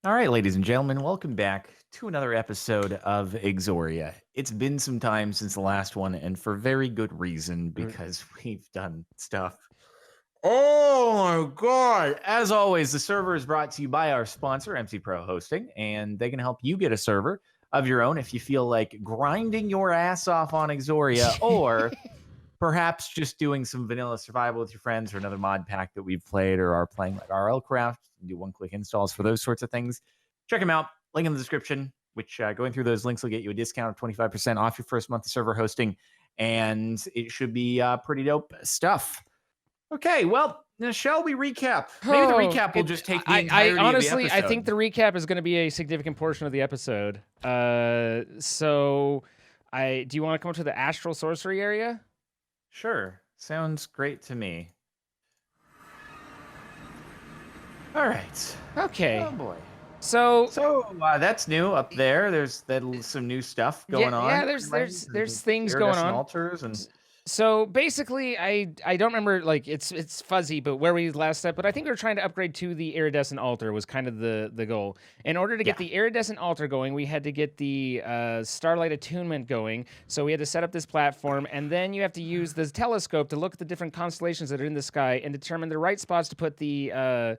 All right, ladies and gentlemen, welcome back to another episode of Exoria. It's been some time since the last one, and for very good reason, because we've done stuff. Oh my god! As always, the server is brought to you by our sponsor, MC Pro Hosting, and they can help you get a server of your own if you feel like grinding your ass off on Exoria, or perhaps just doing some vanilla survival with your friends, or another mod pack that we've played or are playing, like RL Craft. Do one-click installs for those sorts of things. Check them out. Link in the description, which going through those links will get you a discount of 25% off your first month of server hosting, and it should be pretty dope stuff. Okay, well, now shall we recap? Maybe the recap will just take the entirety honestly, of the episode. I think the recap is going to be a significant portion of the episode. Do you want to come to the astral sorcery area? Sure. Sounds great to me. All right. Okay. Oh boy. So that's new up there. There's some new stuff going on. Yeah, there's things going on. Altars and so basically, I don't remember, like, it's fuzzy, but where we last stepped. But I think we were trying to upgrade to the iridescent altar was kind of the goal. In order to get the iridescent altar going, we had to get the starlight attunement going. So we had to set up this platform, and then you have to use this telescope to look at the different constellations that are in the sky and determine the right spots to put the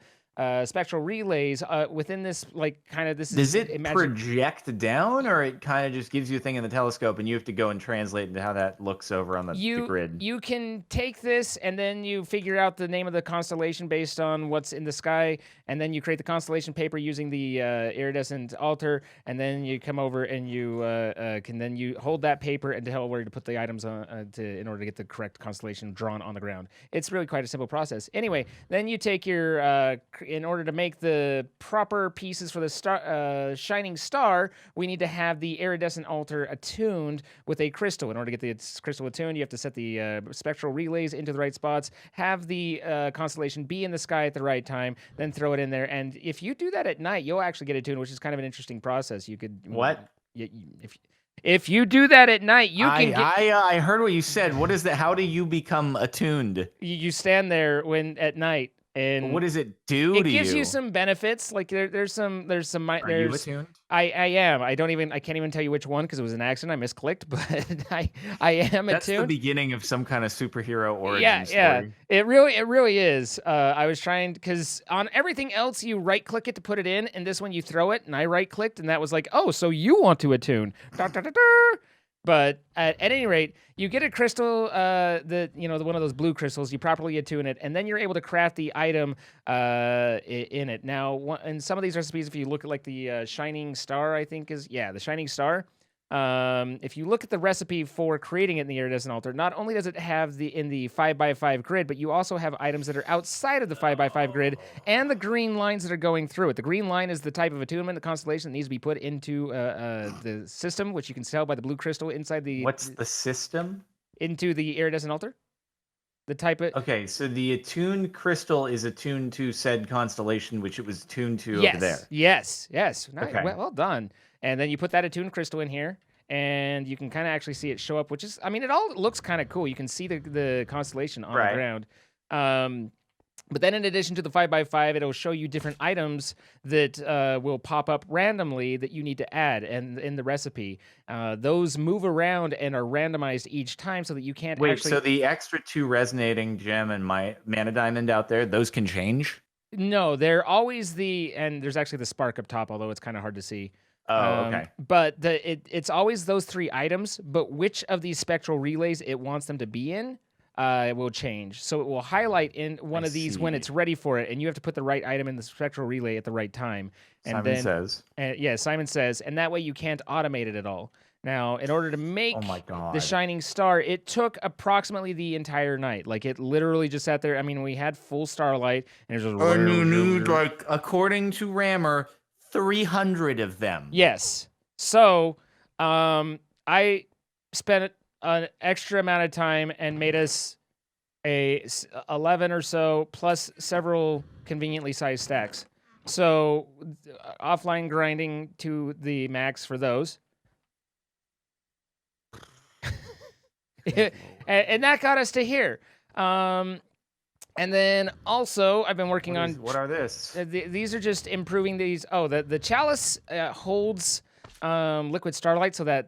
spectral relays within this, like, kind of this. Does it project down, or it kind of just gives you a thing in the telescope and you have to go and translate into how that looks over on the grid? You can take this and then you figure out the name of the constellation based on what's in the sky, and then you create the constellation paper using the iridescent altar, and then you come over and you you hold that paper and tell where to put the items on in order to get the correct constellation drawn on the ground. It's really quite a simple process. Anyway, then you take your in order to make the proper pieces for the shining star, we need to have the iridescent altar attuned with a crystal. In order to get the crystal attuned, you have to set the spectral relays into the right spots, have the constellation be in the sky at the right time, then throw it in there. And if you do that at night, you'll actually get attuned, which is kind of an interesting process. You could... What? If you do that at night, you can get... I heard what you said. What is that? How do you become attuned? You stand there at night. And what does it do to you? It gives you some benefits. Like there's some. Are you attuned? I am. I can't even tell you which one because it was an accident. I misclicked, but I am That's attuned. The beginning of some kind of superhero origin story. Yeah. It really is. I was trying because on everything else you right click it to put it in, and this one you throw it, and I right clicked, and that was like, oh, so you want to attune? But at any rate, you get a crystal, one of those blue crystals. You properly attune it, and then you're able to craft the item in it. Now, in some of these recipes, if you look at like the shining star, I think the shining star. If you look at the recipe for creating it in the iridescent altar, not only does it have in the 5x5 grid, but you also have items that are outside of the 5x5 grid and the green lines that are going through it. The green line is the type of attunement, the constellation that needs to be put into the system, which you can tell by the blue crystal inside the... What's the system? Into the iridescent altar. The type of... Okay, so the attuned crystal is attuned to said constellation, which it was attuned to over there. Yes. Nice. Okay. Well done. And then you put that attuned crystal in here, and you can kind of actually see it show up, which is, I mean, it all looks kind of cool. You can see the constellation on the ground. But then in addition to the 5x5, it'll show you different items that will pop up randomly that you need to add in the recipe. Those move around and are randomized each time so that you can't actually... so the extra 2 resonating gem and my mana diamond out there, those can change? No, they're always and there's actually the spark up top, although it's kind of hard to see. Oh, okay. But it's always those 3 items, but which of these spectral relays it wants them to be in will change. So it will highlight in one of these when it's ready for it, and you have to put the right item in the spectral relay at the right time. And Simon says, and that way you can't automate it at all. Now, in order to make the shining star, it took approximately the entire night. Like, it literally just sat there. I mean, we had full starlight, and it was just... And you need, like, according to Rammer, 300 of them. Yes. So, I spent an extra amount of time and made us 11 or so, plus several conveniently sized stacks. So, offline grinding to the max for those. And that got us to here. And And then also, I've been working on. What are this? These are just improving these. Oh, the chalice holds liquid starlight, so that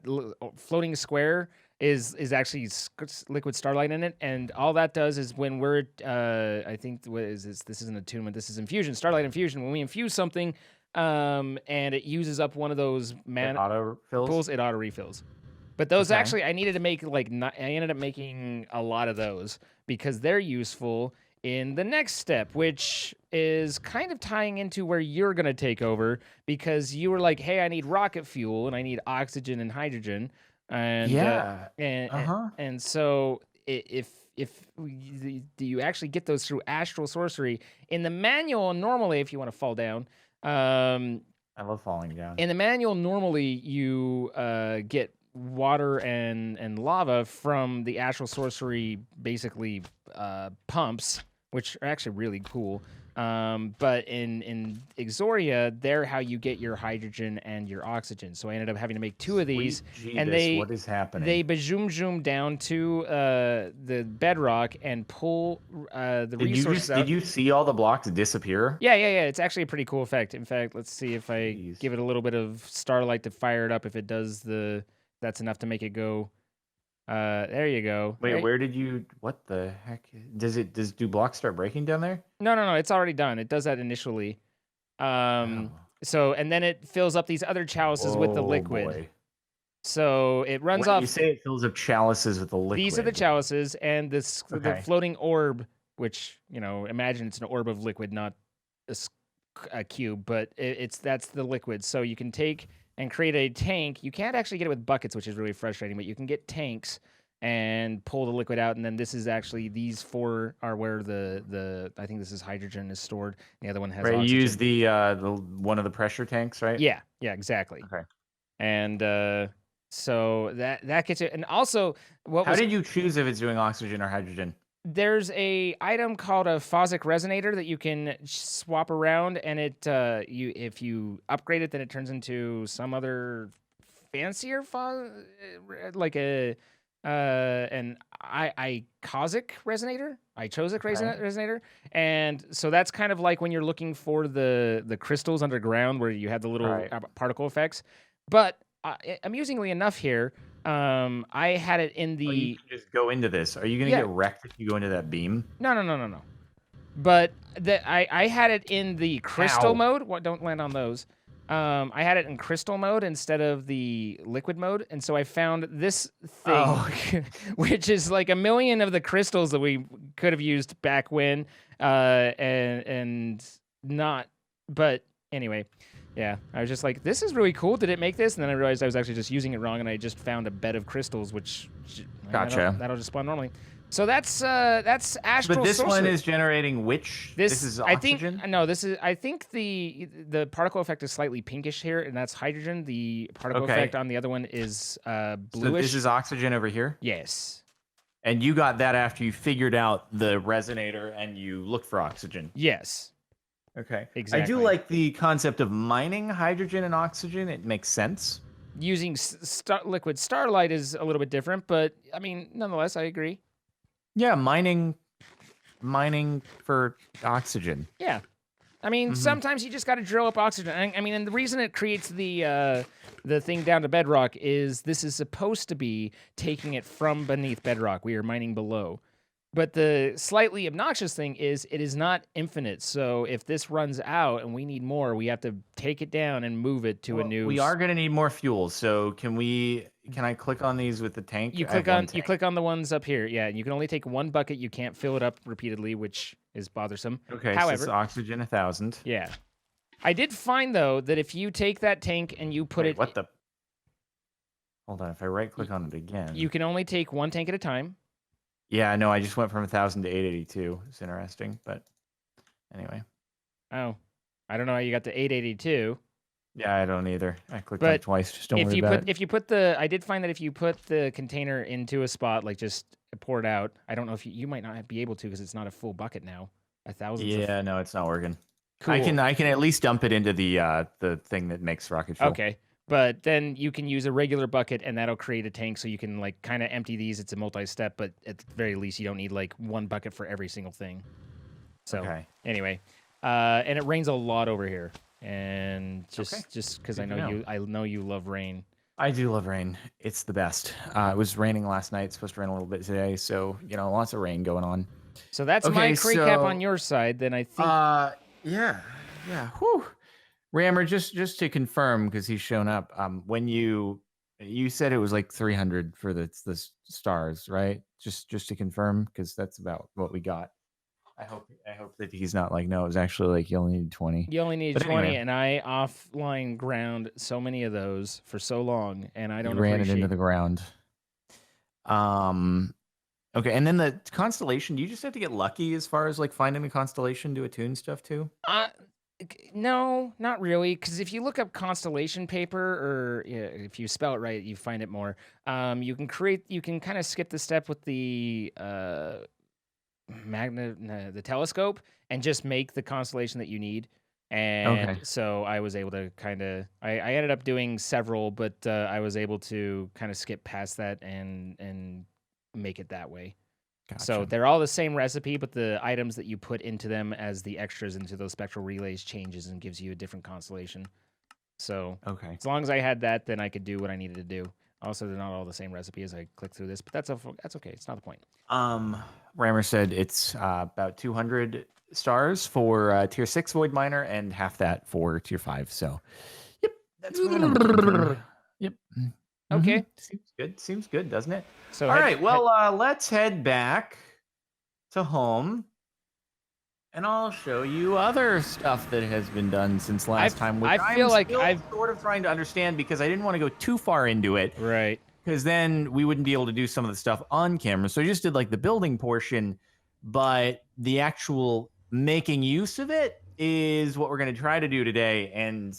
floating square is actually liquid starlight in it, and all that does is when we're I think what is this? This isn't attunement. This is infusion, starlight infusion. When we infuse something, and it uses up one of those auto pools, it auto refills. But those Okay. actually, I needed to make I ended up making a lot of those because they're useful in the next step, which is kind of tying into where you're going to take over because you were like, hey, I need rocket fuel and I need oxygen and hydrogen. And Yeah. and so if do you actually get those through astral sorcery in the manual? Normally, if you want to fall down, I love falling down. in the manual, normally you get water and lava from the astral sorcery, basically pumps, which are actually really cool. But in Exoria, they're how you get your hydrogen and your oxygen. So I ended up having to make two of these, and what is happening? they zoom down to the bedrock and pull the resources out. Did you see all the blocks disappear? Yeah. It's actually a pretty cool effect. In fact, let's see if I give it a little bit of starlight to fire it up. If it does that's enough to make it go. There you go. Wait, Right? where did you? What the heck? Do blocks start breaking down there? No. It's already done. It does that initially. So and then it fills up these other chalices with the liquid. Boy. So it runs off. You say it fills up chalices with the liquid. These are the chalices and the Okay. floating orb, which imagine it's an orb of liquid, not a cube, but that's the liquid. So you can take and create a tank. You can't actually get it with buckets, which is really frustrating, but you can get tanks and pull the liquid out. And then this is actually, these four are where the I think this is hydrogen is stored. The other one has oxygen. You use the one of the pressure tanks, right? Yeah, exactly. Okay. And so that gets it. And also, how did you choose if it's doing oxygen or hydrogen? There's a item called a phasic resonator that you can swap around, and if you upgrade it, then it turns into some other fancier like an icosic resonator, resonator, and so that's kind of like when you're looking for the crystals underground where you have the little particle effects. But amusingly enough here. I had it in the. You can just go into this. Are you gonna get wrecked if you go into that beam? No. But I had it in the crystal mode. What? Don't land on those. I had it in crystal mode instead of the liquid mode, and so I found this thing, which is like a million of the crystals that we could have used back when, and not. But anyway. Yeah, I was just like, this is really cool. Did it make this? And then I realized I was actually just using it wrong, and I just found a bed of crystals, which gotcha. That'll just spawn normally. So that's astral. But this sorcery. one is generating which? This is oxygen. I think the particle effect is slightly pinkish here, and that's hydrogen. The particle effect on the other one is bluish. So this is oxygen over here. Yes. And you got that after you figured out the resonator and you looked for oxygen. Yes. Okay. Exactly. I do like the concept of mining hydrogen and oxygen. It makes sense. Using liquid starlight is a little bit different, but I mean, nonetheless, I agree. Yeah, mining for oxygen. Yeah. I mean, sometimes you just got to drill up oxygen. I mean, and the reason it creates the thing down to bedrock is this is supposed to be taking it from beneath bedrock. We are mining below. But the slightly obnoxious thing is it is not infinite. So if this runs out and we need more, we have to take it down and move it to a new. We are going to need more fuel. So can I click on these with the tank? You click on the ones up here. Yeah, you can only take one bucket. You can't fill it up repeatedly, which is bothersome. Okay, however, so it's oxygen 1,000. Yeah. I did find though that if you take that tank and you put What the? Hold on, if I right click on it again. You can only take one tank at a time. Yeah, no, I just went from 1,000 to 882. It's interesting, but anyway. Oh, I don't know how you got to 882. Yeah, I don't either. I clicked on it twice. Just don't worry about it. I did find that if you put the container into a spot, like just pour it out. I don't know if you might not be able to because it's not a full bucket now. 1,000. Yeah, no, it's not working. Cool. I can at least dump it into the thing that makes rocket fuel. Okay. But then you can use a regular bucket, and that'll create a tank, so you can like kind of empty these. It's a multi-step, but at the very least, you don't need like one bucket for every single thing. So Okay. anyway, and it rains a lot over here, and Okay. just because Good to know. I know you love rain. I do love rain. It's the best. It was raining last night. It's supposed to rain a little bit today, so lots of rain going on. So that's my Okay, recap on so your side. Then I think yeah, yeah. Whew. Rammer, just to confirm, because he's shown up. When you said it was like 300 for the stars, right? Just to confirm, because that's about what we got. I hope that he's not like, no, it was actually like you only need 20. you only need But 20, anyway, and I offline ground so many of those for so long, and I you don't ran it into appreciate. the ground. Okay, and then the constellation, do you just have to get lucky as far as like finding the constellation to attune stuff too? No, not really. Because if you look up constellation paper, or yeah, if you spell it right, you find it more. You can kind of skip the step with the the telescope, and just make the constellation that you need. And Okay, so I was able to I ended up doing several, but I was able to kind of skip past that and make it that way. So gotcha. they're all the same recipe, but the items that you put into them as the extras into those spectral relays changes and gives you a different constellation. So Okay. as long as I had that, then I could do what I needed to do. Also, they're not all the same recipe as I click through this, but that's okay. It's not the point. Rammer said it's about 200 stars for tier 6 Void Miner and half that for tier 5. So, yep, that's what the number came from. Yep. Okay. Seems good. Seems good, doesn't it? So All right. Well, let's head back to home, and I'll show you other stuff that has been done since last time, which I feel I'm like still I've sort of trying to understand because I didn't want to go too far into it. right. Because then we wouldn't be able to do some of the stuff on camera. So I just did like the building portion, but the actual making use of it is what we're going to try to do today. And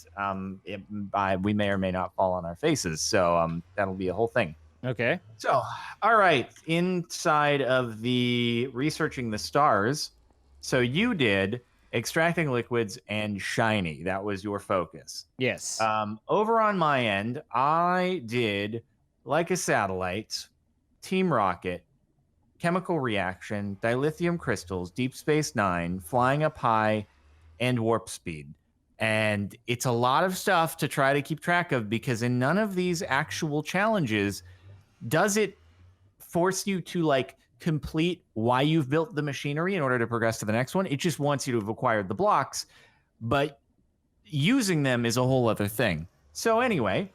we may or may not fall on our faces. So that'll be a whole thing. Okay. So, all right, inside of the researching the stars. So you did extracting liquids and shiny. That was your focus. Yes. Over on my end, I did like a satellite, team rocket, chemical reaction, dilithium crystals, Deep Space Nine, flying up high, and warp speed. And it's a lot of stuff to try to keep track of because in none of these actual challenges does it force you to like complete why you've built the machinery in order to progress to the next one. It just wants you to have acquired the blocks, but using them is a whole other thing. So anyway,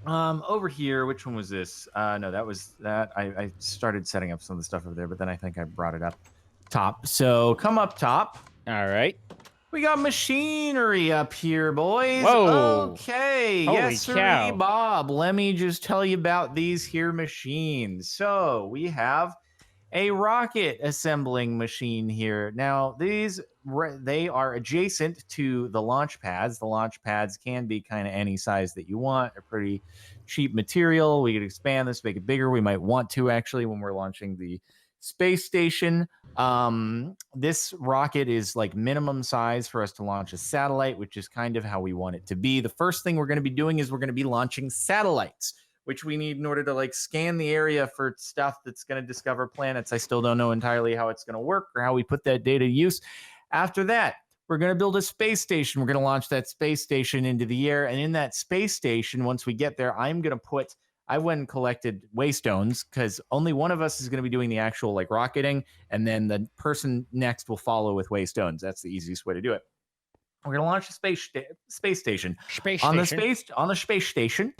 over here, which one was this? No, that was that. I started setting up some of the stuff over there, but then I think I brought it up top. So come up top. All right. We got machinery up here, boys. Whoa. Okay. Holy Yes, sir, cow. Bob. Let me just tell you about these here machines. So we have a rocket assembling machine here. Now, they are adjacent to the launch pads. The launch pads can be kind of any size that you want. They're pretty cheap material. We could expand this, make it bigger. We might want to actually when we're launching the space station. This rocket is like minimum size for us to launch a satellite, which is kind of how we want it to be. The first thing we're going to be doing is we're going to be launching satellites, which we need in order to like scan the area for stuff that's going to discover planets. I still don't know entirely how it's going to work or how we put that data to use. After that, we're going to build a space station. We're going to launch that space station into the air. And in that space station, once we get there, I went and collected waystones because only one of us is going to be doing the actual like rocketing. And then the person next will follow with waystones. That's the easiest way to do it. We're going to launch a space station. On the space station,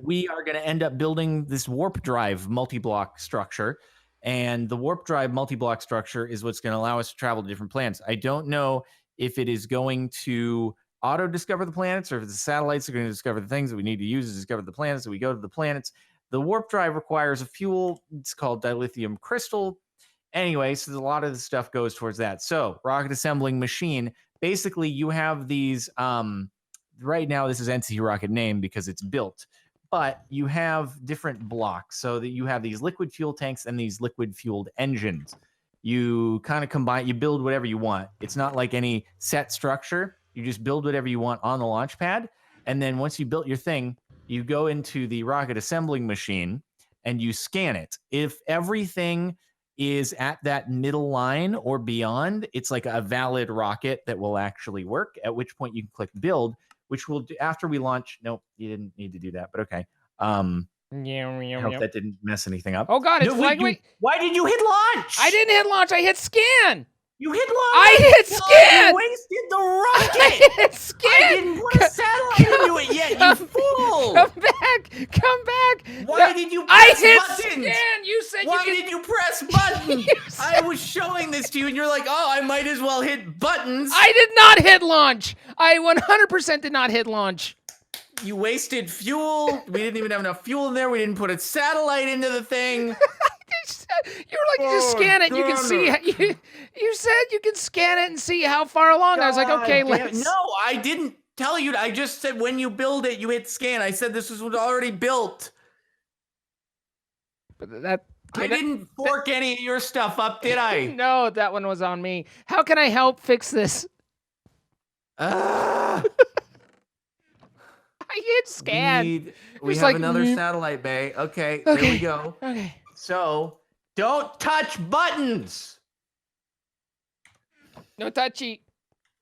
we are going to end up building this warp drive multi-block structure. And the warp drive multi-block structure is what's going to allow us to travel to different planets. I don't know if it is going to auto-discover the planets or if the satellites are going to discover the things that we need to use to discover the planets. So we go to the planets. The warp drive requires a fuel. It's called dilithium crystal. Anyway, so a lot of the stuff goes towards that. So rocket assembling machine. Basically, you have these. Right now, this is entity rocket name because it's built, but you have different blocks so that you have these liquid fuel tanks and these liquid fueled engines. You kind of combine, you build whatever you want. It's not like any set structure. You just build whatever you want on the launch pad. And then once you built your thing, you go into the rocket assembling machine and you scan it. If everything is at that middle line or beyond, it's like a valid rocket that will actually work, at which point you can click build, which will do after we launch. Nope, you didn't need to do that, but okay. I hope that didn't mess anything up. Oh God, it's no, wait, flagging. why did you hit launch? I didn't hit launch. I hit scan. You hit launch. I hit scan. You wasted the rocket. I hit scan. I didn't put a satellite into it yet. You fool. Come back. Come back. Why did you I press hit buttons? scan. You said Why you could... did you press buttons? I was showing this to you, and you're like, "Oh, I might as well hit buttons." I did not hit launch. I 100% did not hit launch. You wasted fuel. We didn't even have enough fuel in there. We didn't put a satellite into the thing. You were like, you just scan it and you can see. You said you can scan it and see how far along. I was like, okay, let's. No, I didn't tell you. I just said when you build it, you hit scan. I said this was already built. But that. I didn't fork any of your stuff up, did I? No, that one was on me. How can I help fix this? I hit scan. We have another satellite bay. Okay, there we go. Okay. So, don't touch buttons. No touchy.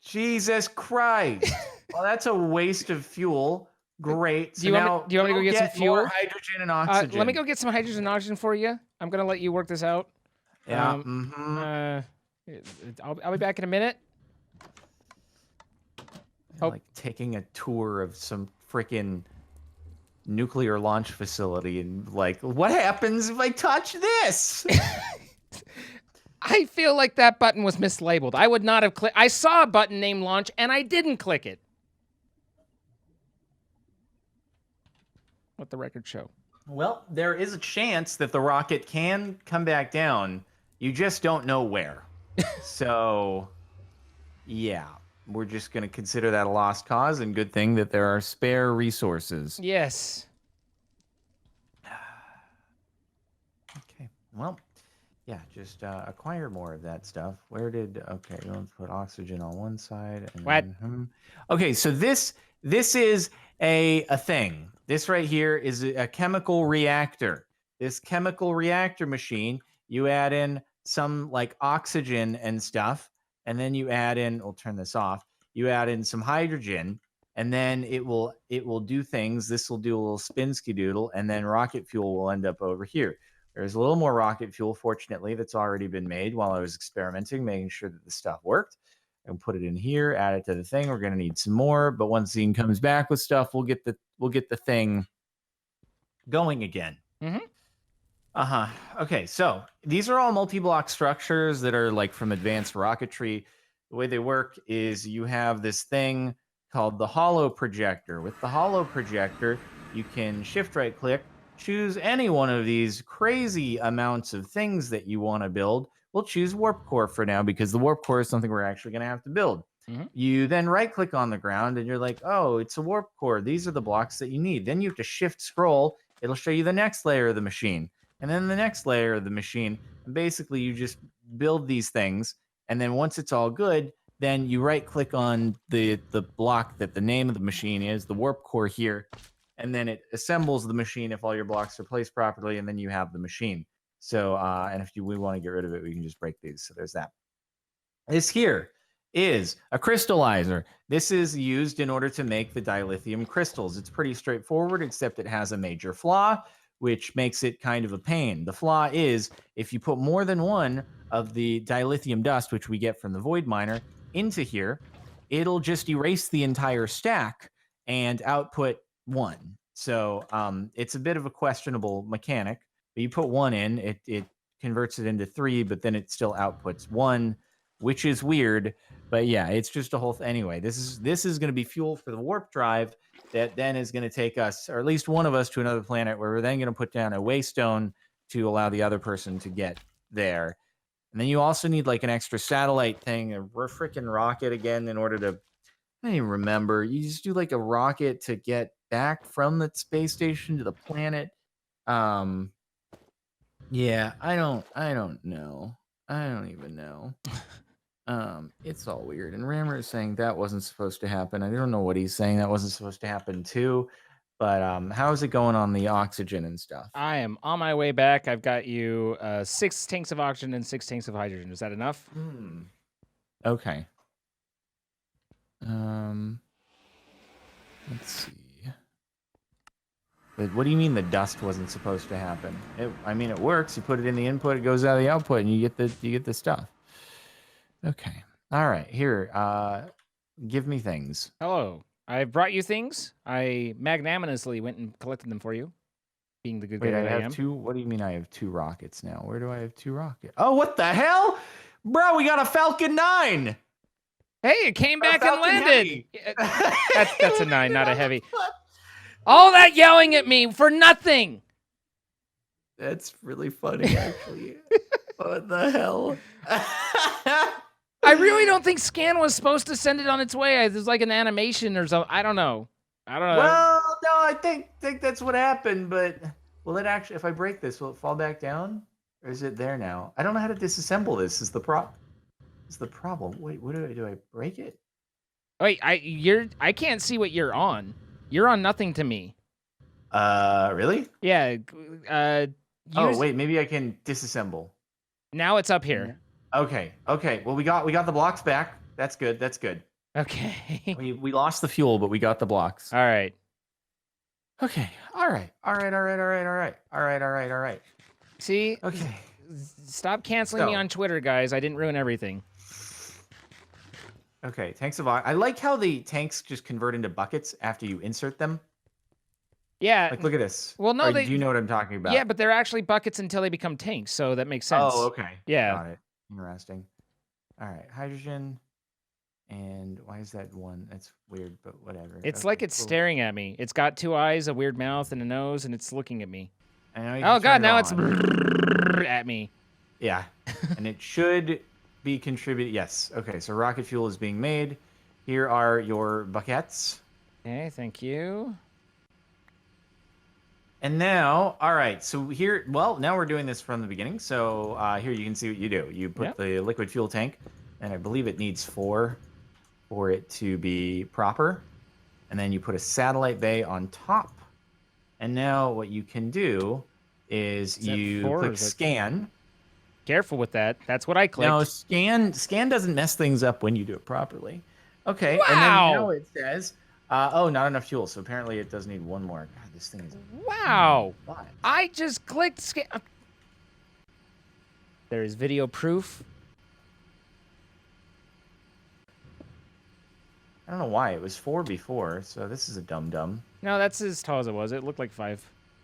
Jesus Christ. Well, that's a waste of fuel. Great. So do you want me to go get some fuel? More hydrogen and oxygen. Let me go get some hydrogen and oxygen for you. I'm going to let you work this out. Yeah. I'll be back in a minute. Like taking a tour of some freaking nuclear launch facility and like, what happens if I touch this? I feel like that button was mislabeled. I would not have clicked. I saw a button named launch and I didn't click it. Let the record show. Well, there is a chance that the rocket can come back down. You just don't know where. So, yeah. We're just going to consider that a lost cause, and good thing that there are spare resources. Yes. Okay. Well, yeah, just acquire more of that stuff. Okay, let's put oxygen on one side. And what? Okay, so this is a thing. This right here is a chemical reactor. This chemical reactor machine, you add in some like oxygen and stuff, and then you add in, we'll turn this off, you add in some hydrogen, and then it will do things. This will do a little spin-ski-doodle, and then rocket fuel will end up over here. There's a little more rocket fuel, fortunately, that's already been made while I was experimenting, making sure that the stuff worked. And put it in here, add it to the thing. We're gonna need some more, but once Zine comes back with stuff, we'll get the thing going again. Okay, so these are all multi-block structures that are like from advanced rocketry. The way they work is you have this thing called the holo projector. With the holo projector, you can shift right click, choose any one of these crazy amounts of things that you want to build. We'll choose warp core for now because the warp core is something we're actually going to have to build. You then right click on the ground and you're like, oh, it's a warp core. These are the blocks that you need. Then you have to shift scroll. It'll show you the next layer of the machine. And then the next layer of the machine. And basically, you just build these things. And then once it's all good, then you right click on the block that the name of the machine is, the warp core here. And then it assembles the machine if all your blocks are placed properly. And then you have the machine. So, and if we want to get rid of it, we can just break these. So there's that. This here is a crystallizer. This is used in order to make the dilithium crystals. It's pretty straightforward, except it has a major flaw, which makes it kind of a pain. The flaw is if you put more than one of the dilithium dust, which we get from the void miner, into here, it'll just erase the entire stack and output one. So it's a bit of a questionable mechanic. But you put one in, it converts it into three, but then it still outputs one, which is weird. But yeah, it's just a whole thing. Anyway, this is going to be fuel for the warp drive that then is going to take us, or at least one of us, to another planet where we're then going to put down a waystone to allow the other person to get there. And then you also need like an extra satellite thing, a freaking rocket again in order to, I don't even remember. You just do like a rocket to get back from the space station to the planet. Yeah, I don't know. I don't even know. It's all weird. And Rammer is saying that wasn't supposed to happen. I don't know what he's saying that wasn't supposed to happen too. But how's it going on the oxygen and stuff? I am on my way back. I've got you 6 tanks of oxygen and 6 tanks of hydrogen. Is that enough? Okay. Let's see. But what do you mean the dust wasn't supposed to happen? I mean, it works. You put it in the input, it goes out of the output, and you get the stuff. Okay. All right. Here. Give me things. Hello. I brought you things. I magnanimously went and collected them for you. Being the good guy Wait, I that I have am. 2. What do you mean I have 2 rockets now? Where do I have 2 rockets? Oh, what the hell? Bro, we got a Falcon 9. Hey, it came back and Falcon landed. Heavy. That's a 9, not a heavy. All that yelling at me for nothing. That's really funny, actually. What the hell? I really don't think Scan was supposed to send it on its way. There's like an animation or something. I don't know. Well, no, I think that's what happened, but will it actually, if I break this, will it fall back down? Or is it there now? I don't know how to disassemble this. Is the problem. Wait, what do? I break it? Wait, I can't see what you're on. You're on nothing to me. Really? Yeah. Oh, wait, maybe I can disassemble. Now it's up here. Okay. Well, we got the blocks back. That's good. Okay. We lost the fuel, but we got the blocks. All right. Okay. All right. See? Okay. Stop canceling me on Twitter, guys. I didn't ruin everything. Okay, tanks of oxygen. I like how the tanks just convert into buckets after you insert them. Yeah. Like, look at this. Well, no, do you know what I'm talking about? Yeah, but they're actually buckets until they become tanks, so that makes sense. Oh, okay. Yeah. Got it. Interesting. All right, hydrogen. And why is that one? That's weird, but whatever. It's like it's staring at me. It's got 2 eyes, a weird mouth, and a nose, and it's looking at me. Oh, God, now it's at me. Yeah, and it should be contributed. Yes. Okay, so rocket fuel is being made. Here are your buckets. Okay, thank you. And now, all right, so here, well, now we're doing this from the beginning. So here you can see what you do. You put the liquid fuel tank, and I believe it needs 4 for it to be proper. And then you put a satellite bay on top. And now what you can do is you click scan. Careful with that. That's what I clicked. No, scan doesn't mess things up when you do it properly. Okay, wow. And then now it says, oh, not enough fuel. So apparently it does need 1 more. God, this thing is... Wow. I just clicked scan. There is video proof. I don't know why. It was 4 before, so this is a dum-dum. No, that's as tall as it was. It looked like 5.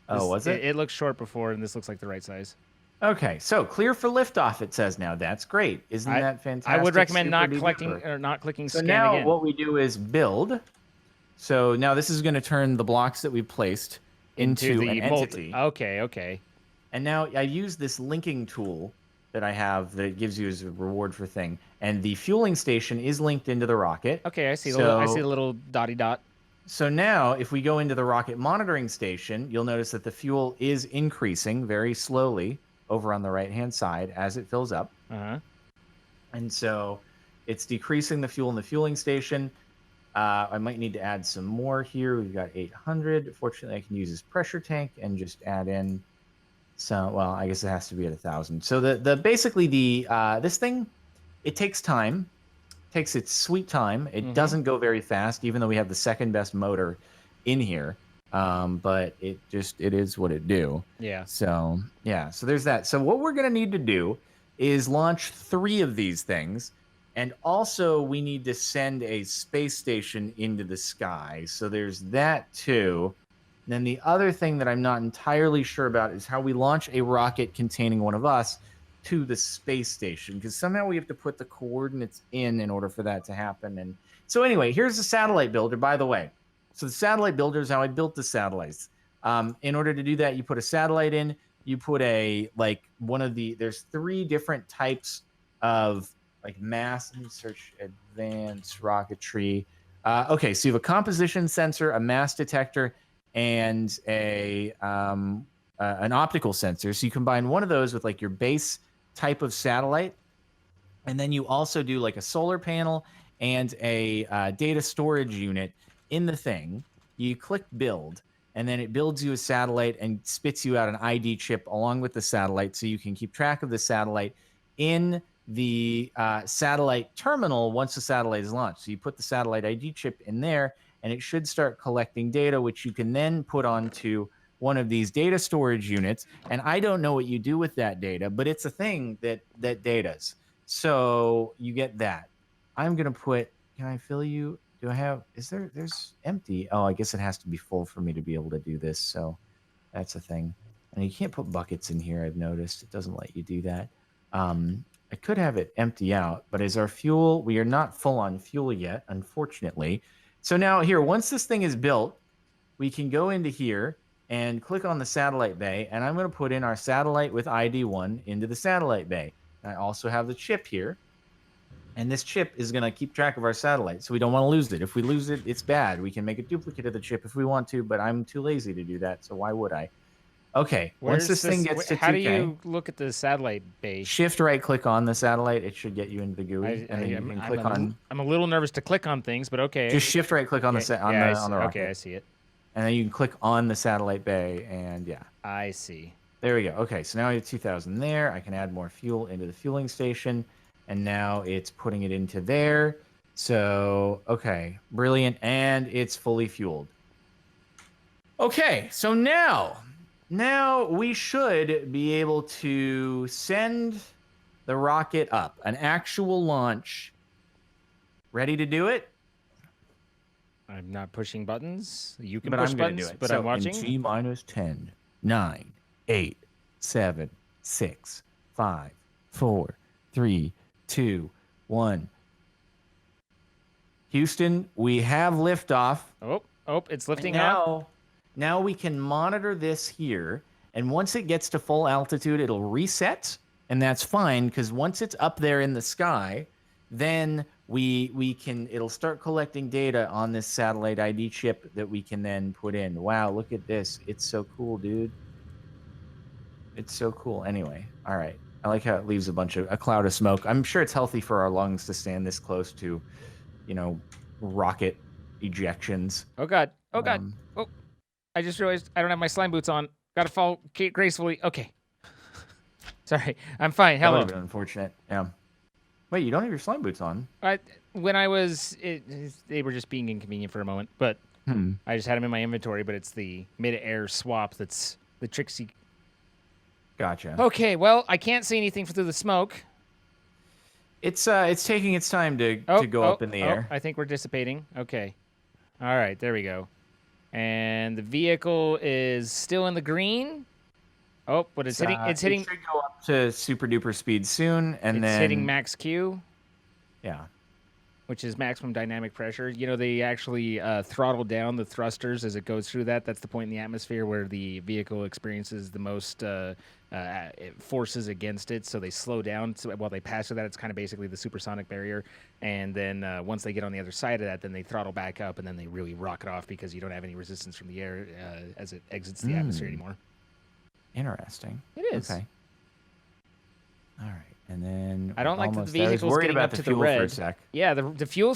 Oh, was it? It looked short before, and this looks like the right size. Okay, so clear for liftoff, it says now. That's great. Isn't that fantastic? I would recommend not clicking scan So now again. what we do is build. So now this is going to turn the blocks that we placed into an entity. Okay. And now I use this linking tool that I have that gives you as a reward for thing. And the fueling station is linked into the rocket. Okay, I see the little dotty dot. So now if we go into the rocket monitoring station, you'll notice that the fuel is increasing very slowly over on the right-hand side as it fills up. And so it's decreasing the fuel in the fueling station. I might need to add some more here. We've got 800. Fortunately, I can use this pressure tank and just add in some. Well, I guess it has to be at 1,000. So basically this thing, it takes time. It takes its sweet time. It doesn't go very fast, even though we have the second best motor in here. But it is what it do. Yeah. So there's that. So what we're gonna need to do is launch 3 of these things. And also, we need to send a space station into the sky. So there's that, too. And then the other thing that I'm not entirely sure about is how we launch a rocket containing one of us to the space station. Because somehow we have to put the coordinates in order for that to happen. And so anyway, here's the satellite builder, by the way. So the satellite builder is how I built the satellites. In order to do that, you put a satellite in. You put there's 3 different types of... mass. Let me search advanced rocketry. Okay, so you have a composition sensor, a mass detector, and an optical sensor. So you combine one of those with your base type of satellite, and then you also do a solar panel and a data storage unit in the thing. You click build, and then it builds you a satellite and spits you out an ID chip along with the satellite, so you can keep track of the satellite in the satellite terminal once the satellite is launched. So you put the satellite ID chip in there, and it should start collecting data, which you can then put onto one of these data storage units. And I don't know what you do with that data, but it's a thing that datas. So you get that. I'm gonna put. Can I fill you? Do I have? There's empty. Oh, I guess it has to be full for me to be able to do this. So that's a thing. And you can't put buckets in here. I've noticed it doesn't let you do that. I could have it empty out, but as our fuel, we are not full on fuel yet, unfortunately. So now here, once this thing is built, we can go into here and click on the satellite bay, and I'm going to put in our satellite with ID1 into the satellite bay. I also have the chip here, and this chip is going to keep track of our satellite, so we don't want to lose it. If we lose it, it's bad. We can make a duplicate of the chip if we want to, but I'm too lazy to do that, so why would I? Okay, once this thing gets to 2K... How do you look at the satellite base? Shift right-click on the satellite. It should get you into the GUI, and then you can click on... I'm a little nervous to click on things, but okay. Just shift right-click on the rocket. Okay, I see it. And then you can click on the satellite bay, and yeah. I see. There we go. Okay, so now I have 2,000 there. I can add more fuel into the fueling station, and now it's putting it into there. So, okay, brilliant, and it's fully fueled. Okay, so now we should be able to send the rocket up. An actual launch. Ready to do it? I'm not pushing buttons. You can push buttons, but I'm watching. In T minus 10, 9, 8, 7, 6, 5, 4, 3, 2, 1. Houston, we have liftoff. Oh, it's lifting off. Now we can monitor this here, and once it gets to full altitude, it'll reset, and that's fine, because once it's up there in the sky, then it'll start collecting data on this satellite ID chip that we can then put in. Wow, look at this. It's so cool, dude. It's so cool. Anyway, all right. I like how it leaves a cloud of smoke. I'm sure it's healthy for our lungs to stand this close to, rocket ejections. Oh, God. Oh, I just realized I don't have my slime boots on. Gotta fall gracefully. Okay. Sorry. I'm fine. Hello. That would have been unfortunate. Yeah. Wait, you don't have your slime boots on? When I was... they were just being inconvenient for a moment, but I just had them in my inventory, but it's the mid-air swap that's the tricksy... Gotcha. Okay, well, I can't see anything through the smoke. It's taking its time to go up in the air. I think we're dissipating. Okay. All right, there we go. And the vehicle is still in the green. Oh, but it's hitting. It's hitting. It should go up to super duper speed soon, and then it's hitting max Q. Yeah. Which is maximum dynamic pressure. They actually throttle down the thrusters as it goes through that. That's the point in the atmosphere where the vehicle experiences the most forces against it. So they slow down while they pass through that. It's kind of basically the supersonic barrier. And then once they get on the other side of that, then they throttle back up, and then they really rocket off because you don't have any resistance from the air as it exits the atmosphere anymore. Interesting. It is. Okay. All right. And then I don't like that the vehicle's getting up to the red. For a sec. Yeah, the fuel.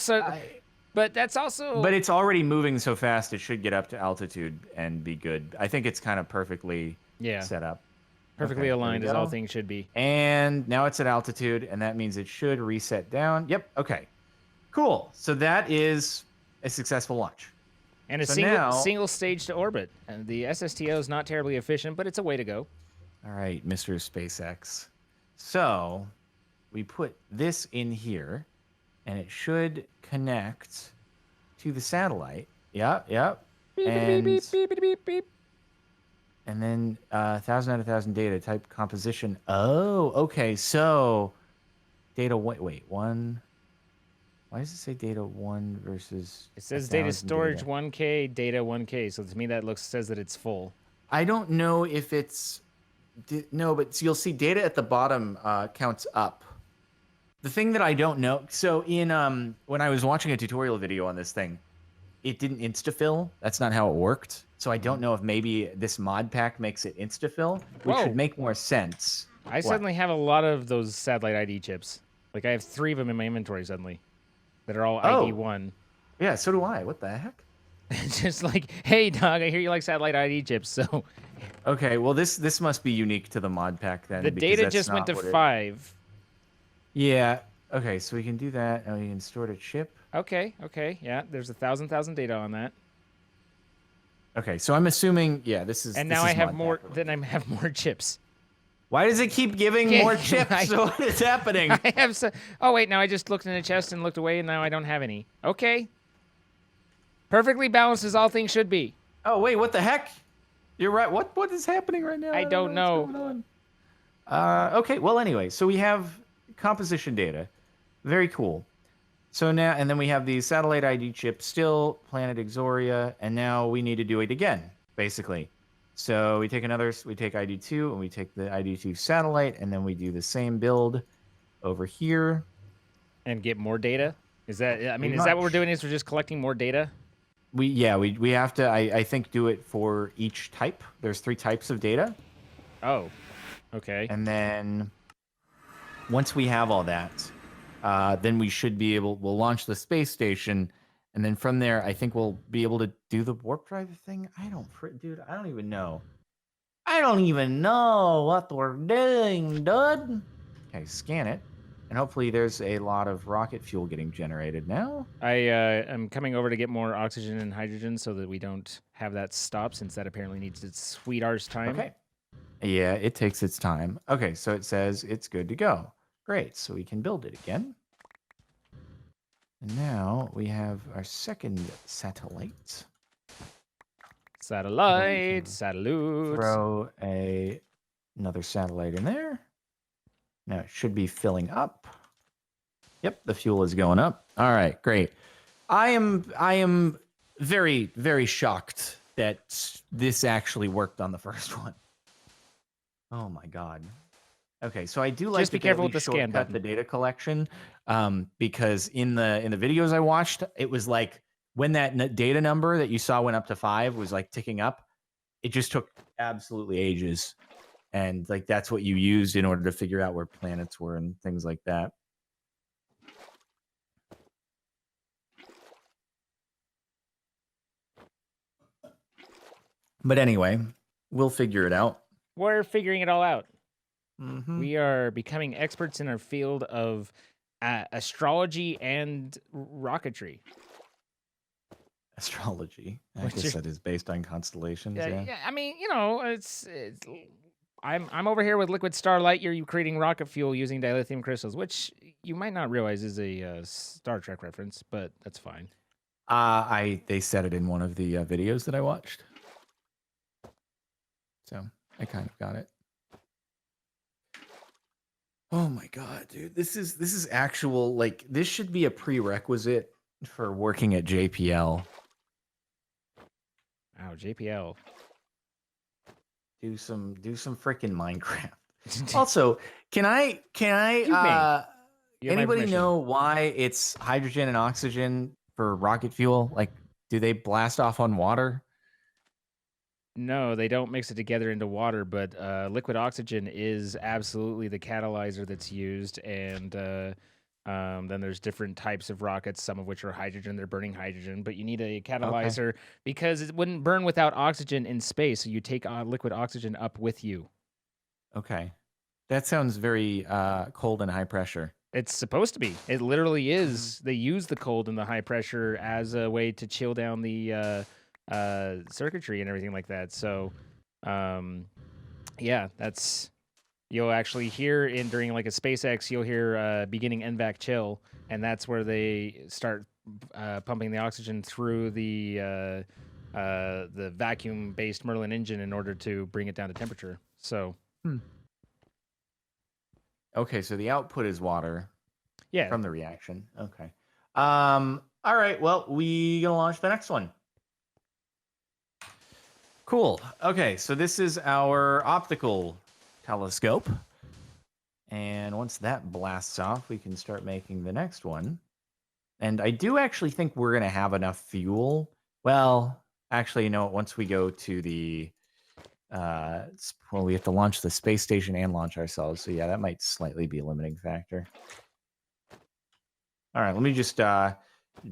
But that's also. But it's already moving so fast; it should get up to altitude and be good. I think it's kind of perfectly set up, perfectly aligned as all things should be. And now it's at altitude, and that means it should reset down. Yep. Okay. Cool. So that is a successful launch. And a single stage to orbit. And the SSTO is not terribly efficient, but it's a way to go. All right, Mr. SpaceX. So we put this in here, and it should connect to the satellite. Yep. Beep, and beep, beep, beep, beep, beep. And then 1,000 out of 1,000 data type composition. Oh, okay. So data. Wait, one. Why does it say data 1 versus? It says data storage 1K, data 1K. So to me, that says that it's full. I don't know if it's. No, but you'll see data at the bottom counts up. The thing that I don't know, so in when I was watching a tutorial video on this thing, it didn't insta-fill. That's not how it worked. So I don't know if maybe this mod pack makes it insta-fill, which would make more sense. I suddenly have a lot of those satellite ID chips. Like I have 3 of them in my inventory suddenly, that are all ID1. Yeah, so do I. What the heck? Just like, hey, dog, I hear you like satellite ID chips. So Okay, well this must be unique to the mod pack then, the because data that's just went not to what it. 5. Yeah. Okay, so we can do that. Oh, you can store to chip. Okay. Yeah, there's 1,000 data on that. Okay, so I'm assuming, yeah, this And now I is have mod more. pack. Then I have more chips. Why does it keep giving more chips? I, What is happening? I have. Oh wait, now I just looked in the chest and looked away, and now I don't have any. Okay. Perfectly balanced as all things should be. Oh wait, what the heck? You're right. What is happening right now? I I don't know don't what's know. going on. Okay, well anyway, so we have composition data. Very cool. So now, and then we have the satellite ID chip still, planet Exoria, and now we need to do it again, basically. So we take ID2 and we take the ID2 satellite, and then we do the same build over here. And get more data. Is that? I mean, Pretty is that what we're much. doing? Is we're just collecting more data? We have to I think do it for each type. There's 3 types of data. Oh. Okay. And then once we have all that, then we should be able. We'll launch the space station, and then from there, I think we'll be able to do the warp drive thing. Dude, I don't even know. I don't even know what we're doing, dude. Okay, scan it, and hopefully there's a lot of rocket fuel getting generated now. I am coming over to get more oxygen and hydrogen so that we don't have that stop, since that apparently needs its sweet arse time. Okay. Yeah, it takes its time. Okay, so it says it's good to go. Great, so we can build it again. And now we have our second satellite. Satellite. Throw another satellite in there. Now it should be filling up. Yep, the fuel is going up. All right, great. I am very, very shocked that this actually worked on the first one. Oh my god. Okay, so I do like Just be careful with the scan button. the data collection, because in the videos I watched, it was like when that data number that you saw went up to 5 was like ticking up. It just took absolutely ages, and like that's what you used in order to figure out where planets were and things like that. But anyway, we'll figure it out. We're figuring it all out. Mm-hmm. We are becoming experts in our field of astrology and rocketry. Astrology. I guess that is based on constellations. Yeah. I mean, you know, it's I'm over here with liquid starlight. You're creating rocket fuel using dilithium crystals, which you might not realize is a Star Trek reference, but that's fine. They said it in one of the videos that I watched, so I kind of got it. Oh my god, dude, this is actual, like, this should be a prerequisite for working at JPL. Wow, JPL. Do some freaking Minecraft. Also, can I anybody know why it's hydrogen and oxygen for rocket fuel? Like, do they blast off on water? No, they don't mix it together into water, but liquid oxygen is absolutely the catalyzer that's used. And then there's different types of rockets, some of which are hydrogen. They're burning hydrogen, but you need a catalyzer because it wouldn't burn without oxygen in space. So you take liquid oxygen up with you. Okay. That sounds very cold and high pressure. It's supposed to be. It literally is. They use the cold and the high pressure as a way to chill down the circuitry and everything like that. So, yeah, that's, you'll actually hear during like a SpaceX, you'll hear beginning NVAC chill, and that's where they start pumping the oxygen through the vacuum-based Merlin engine in order to bring it down to temperature. So. Okay, so the output is water. Yeah. From the reaction. Okay. All right. Well, we gonna launch the next one. Cool. Okay, so this is our optical telescope, and once that blasts off, we can start making the next one. And I do actually think we're gonna have enough fuel. Well, actually, you know, once we go to the we have to launch the space station and launch ourselves. So yeah, that might slightly be a limiting factor. All right, let me just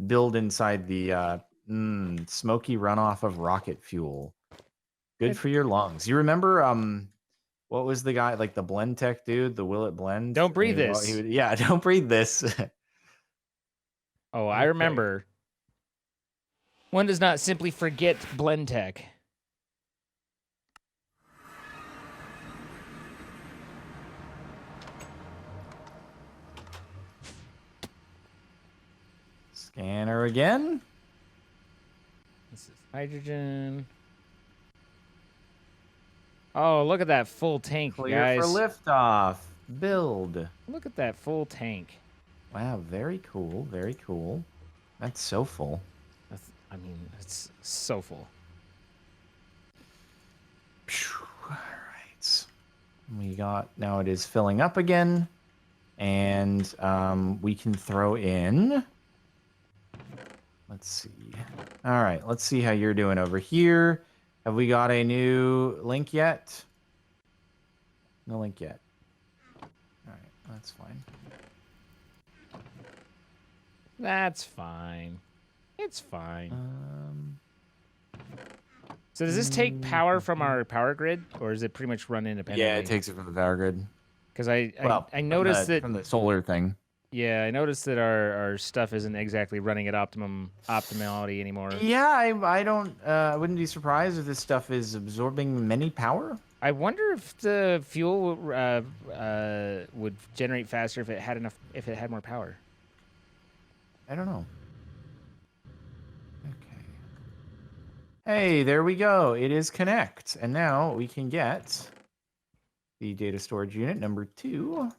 build inside the Smoky runoff of rocket fuel. Good It- for your lungs. You remember what was the guy, like the blend tech dude, the Will It Blend? Don't breathe And this. yeah, don't breathe this. Oh, I remember. One does not simply forget blend tech. Scanner again. This is hydrogen. Oh, look at that full tank, Clear guys. for liftoff. Build. Look at that full tank. Wow, very cool. Very cool. That's so full. I mean, it's so full. All right. We got, now it is filling up again. And we can throw in. Let's see. All right, let's see how you're doing over here. Have we got a new link yet? No link yet. All right, that's fine. That's fine. It's fine. So does this take power from our power grid, or is it pretty much run independently? Yeah, it takes it from the power grid. Because I noticed that from the solar thing. Yeah, I noticed that our stuff isn't exactly running at optimality anymore. Yeah, I wouldn't be surprised if this stuff is absorbing many power. I wonder if the fuel would generate faster if it had more power. I don't know. Okay. Hey, there we go. It is connect, and now we can get the data storage unit number 2.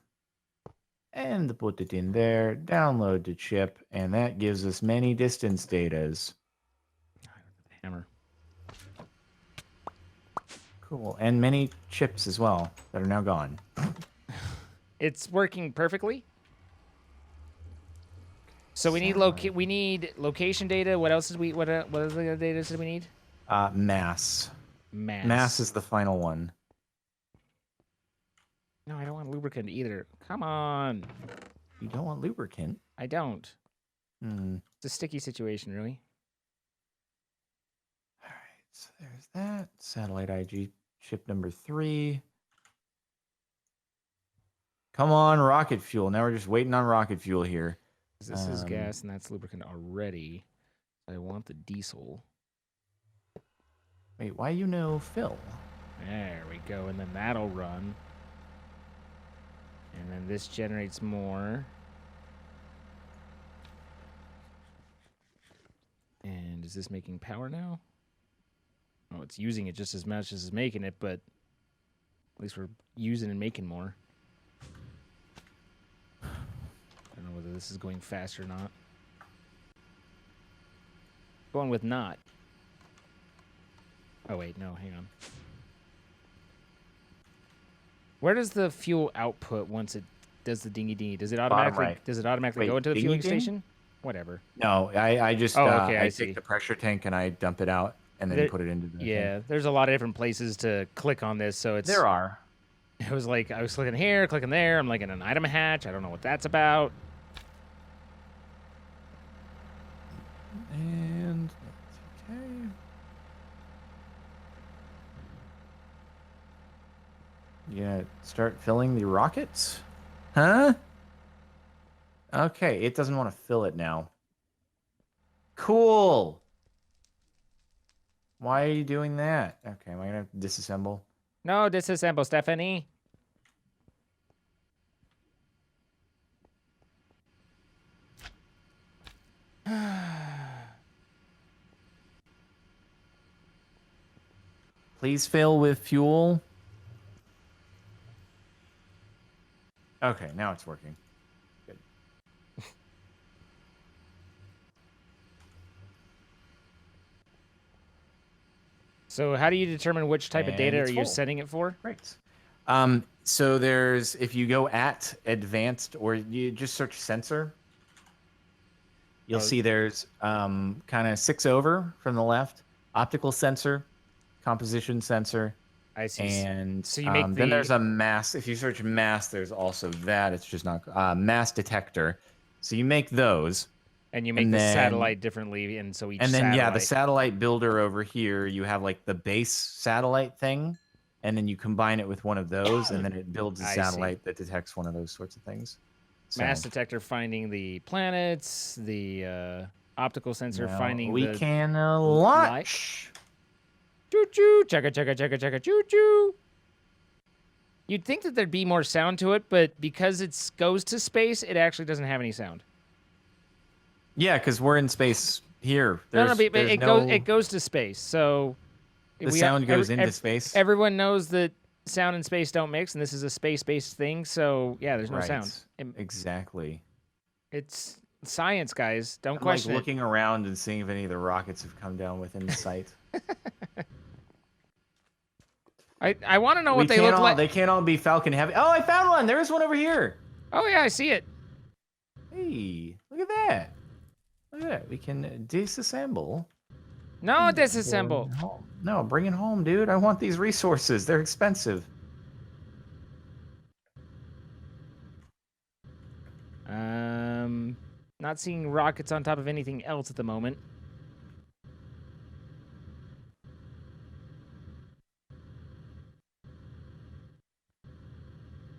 And put it in there, download the chip, and that gives us many distance datas. Hammer. Cool, and many chips as well that are now gone. It's working perfectly. So we need location data. What else what other data did we need? Mass. Mass. Mass is the final one. No, I don't want lubricant either. Come on. You don't want lubricant? I don't. Hmm. It's a sticky situation, really. All right, so there's that. Satellite IG chip number 3. Come on, rocket fuel. Now we're just waiting on rocket fuel here. This is gas and that's lubricant already. I want the diesel. Wait, why you know fill? There we go, and then that'll run. And then this generates more. And is this making power now? Oh, it's using it just as much as it's making it, but at least we're using and making more. I don't know whether this is going fast or not. Going with not. Oh, wait, no, hang on. Where does the fuel output once it does the dingy dingy? Does it automatically Wait, go into the fueling dingy? station? Whatever. No, I just okay, I I see. take the pressure tank and I dump it out and then put it into the thing. There's a lot of different places to click on this, so it's There are. It was like I was clicking here, clicking there. I'm like in an item hatch. I don't know what that's about. And that's okay. Yeah, start filling the rockets? Huh? Okay, it doesn't want to fill it now. Cool. Why are you doing that? Okay, am I gonna disassemble? No, disassemble, Stephanie. Please fill with fuel. Okay, now it's working. Good. So how do you determine which type of data And are it's you full. setting it for? Great. So there's, if you go at advanced or you just search sensor, you'll see there's kind of 6 over from the left, optical sensor, composition sensor. I see. And so you make then there's a mass. If you search mass, there's also that. It's just not mass detector. So you make those. And you make the satellite differently, and so each and then satellite... yeah, the satellite builder over here, you have like the base satellite thing, and then you combine it with one of those, and then it builds a satellite that detects one of those sorts of things. So, mass detector finding the planets, the optical sensor finding we the... can launch. Choo choo, chugga chugga chugga chugga choo choo. You'd think that there'd be more sound to it, but because it goes to space, it actually doesn't have any sound. Yeah, because we're in space here. But it goes to space, so the sound goes into space. Everyone knows that sound and space don't mix, and this is a space-based thing. So yeah, there's no sound. Exactly. It's science, guys. Don't I'm question like looking around and seeing if any of the rockets have come down within sight. I want to know what they look like. They can't all be Falcon Heavy. Oh, I found one. There is one over here. Oh yeah, I see it. Hey, look at that. Look at that. We can disassemble. No, disassemble. No, bring it home, dude. I want these resources. They're expensive. Not seeing rockets on top of anything else at the moment.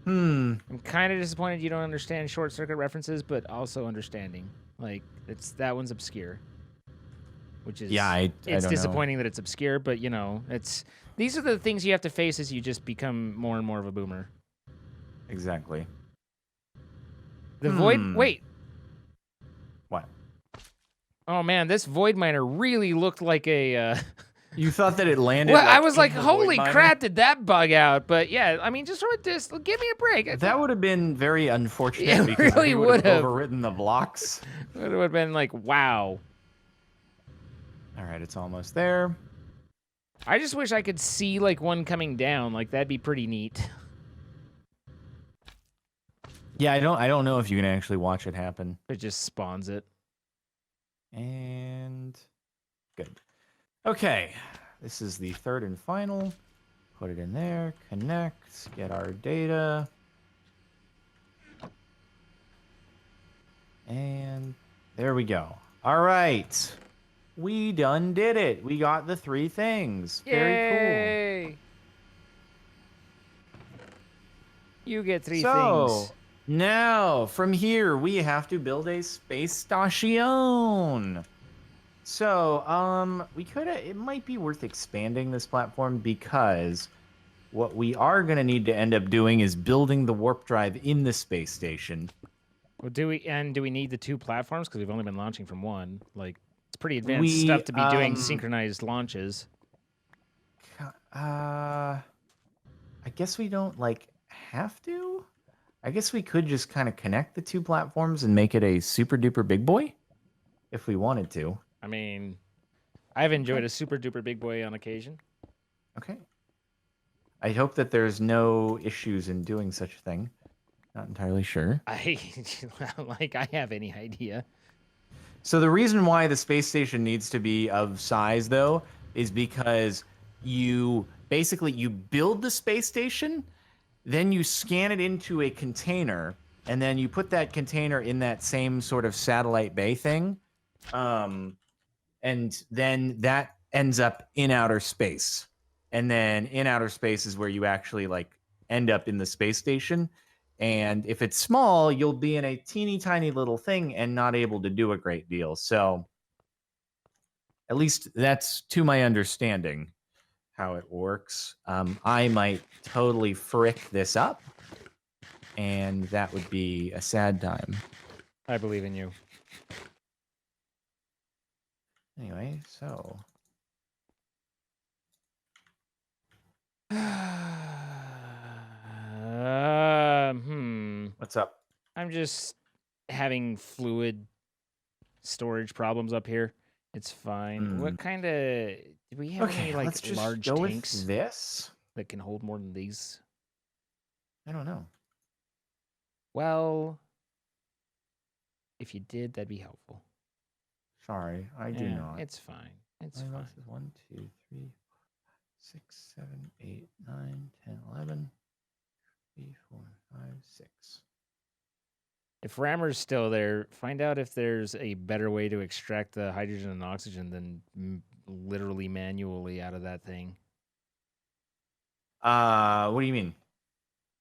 I'm kind of disappointed you don't understand short circuit references, but also understanding. Like, that one's obscure. Which is... Yeah, I it's don't disappointing know. that it's obscure, but, you know, these are the things you have to face as you just become more and more of a boomer. Exactly. The void... Wait. What? Oh, man, this void miner really looked like a... You thought that it landed? Well, I was like, holy crap, did that bug out? But yeah, I mean, just from a distance, give me a break. That would have been very unfortunate because really we would have overwritten the blocks. It would have been like, wow. All right, it's almost there. I just wish I could see like one coming down. Like that'd be pretty neat. Yeah, I don't know if you can actually watch it happen. It just spawns it. And good. Okay, this is the third and final. Put it in there, connect, get our data. And there we go. All right. We done did it. We got the 3 things. Yay! Very cool. You get 3 things. So, now, from here, we have to build a space station. So, it might be worth expanding this platform because what we are going to need to end up doing is building the warp drive in the space station. Well, do we need the 2 platforms? Because we've only been launching from one. Like, it's pretty advanced stuff to be doing synchronized launches. I guess we don't, like, have to? I guess we could just kind of connect the 2 platforms and make it a super duper big boy if we wanted to. I mean, I've enjoyed a super duper big boy on occasion. Okay. I hope that there's no issues in doing such a thing. Not entirely sure. I have any idea. So the reason why the space station needs to be of size, though, is because you build the space station, then you scan it into a container, and then you put that container in that same sort of satellite bay thing. And then that ends up in outer space. And then in outer space is where you actually like end up in the space station. And if it's small, you'll be in a teeny tiny little thing and not able to do a great deal. So at least that's to my understanding how it works. I might totally frick this up, and that would be a sad time. I believe in you. Anyway, so what's up? I'm just having fluid storage problems up here. It's fine. What kind of... Do we have any like let's just large go tanks with this that can hold more than these? I don't know. Well, if you did, that'd be helpful. Sorry, I do not. It's fine. It's fine. 1, 2, 3, 6, 7, 8, 9, 10, 11, 3, 4, 5, 6. If Rammer's still there, find out if there's a better way to extract the hydrogen and oxygen than literally manually out of that thing. What do you mean?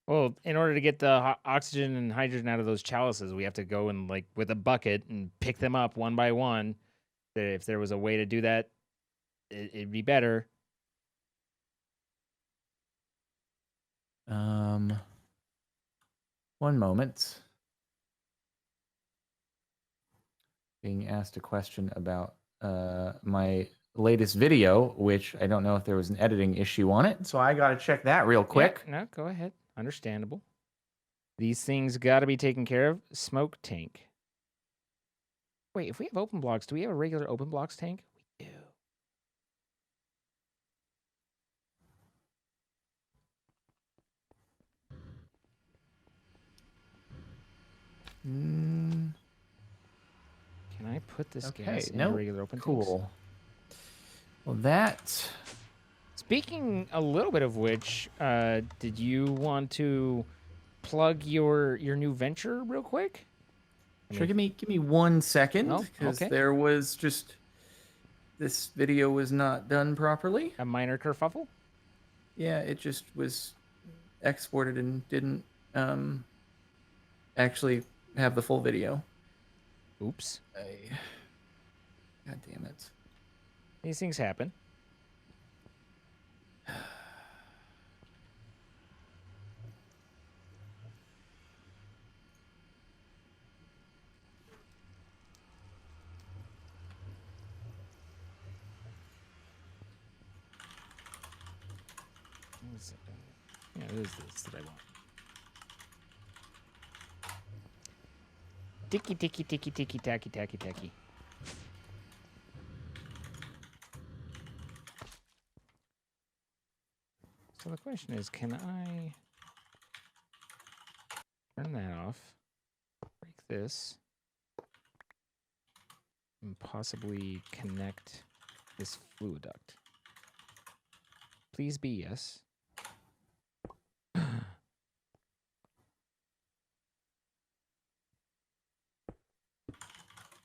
Well, in order to get the oxygen and hydrogen out of those chalices, we have to go and like with a bucket and pick them up one by one. If there was a way to do that, it'd be better. One moment. Being asked a question about my latest video, which I don't know if there was an editing issue on it, so I gotta check that real quick. Yeah, no, go ahead. Understandable. These things got to be taken care of. Smoke tank. Wait, if we have open blocks, do we have a regular open blocks tank? We do. Can I put this gas in a regular open tank? Cool. Well, that... Speaking a little bit of which, did you want to plug your new venture real quick? Sure, give me 1 second, because okay. there was just... This video was not done properly. A minor kerfuffle? Yeah, it just was exported and didn't actually have the full video. Oops. God damn it. These things happen. Yeah, it is this that I want. Ticky, ticky, ticky, ticky, tacky, tacky, tacky. So the question is, can I turn that off, break this, and possibly connect this fluid duct? Please be yes.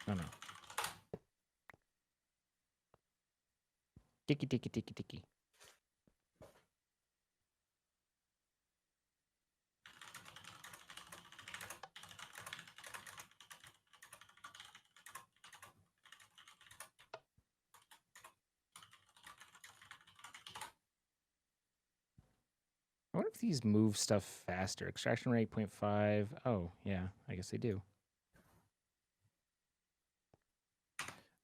Oh no. Ticky, ticky, ticky, ticky. I wonder if these move stuff faster. Extraction rate 0.5. Oh, yeah, I guess they do.